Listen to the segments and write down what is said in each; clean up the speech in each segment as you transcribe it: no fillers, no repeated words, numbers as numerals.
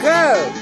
Go!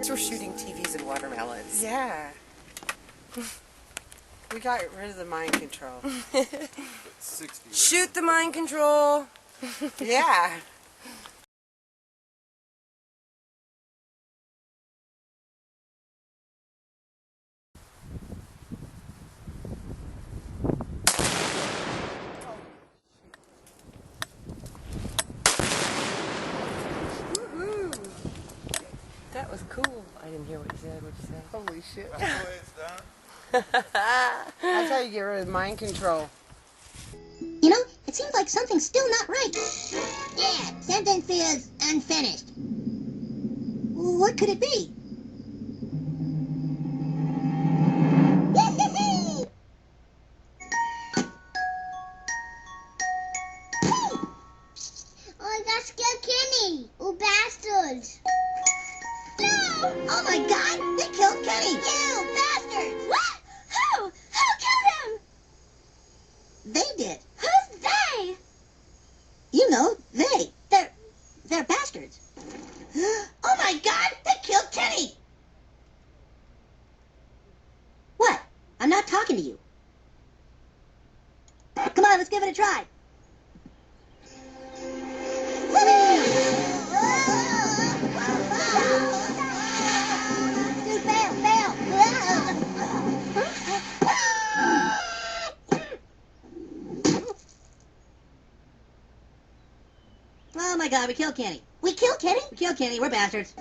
We're shooting TVs and watermelons. Yeah. We got rid of the mind control. Shoot the mind control. Yeah. That was cool. I didn't hear what you said. What you said? Holy shit. That's the way it's done. That's how you get rid of mind control. You know, it seems like something's still not right. Yeah, sentence is unfinished. What could it be? Oh, I got scared Kenny. Oh, bastards. No! Oh my God! They killed Kenny! You bastards! What? Who? Who killed him? They did. Who's they? You know, they. They're bastards. Oh my God! They killed Kenny! What? I'm not talking to you. Come on, let's give it a try. Dude, fail! Oh my God, we killed Kenny. We killed Kenny? We killed Kenny, we're bastards.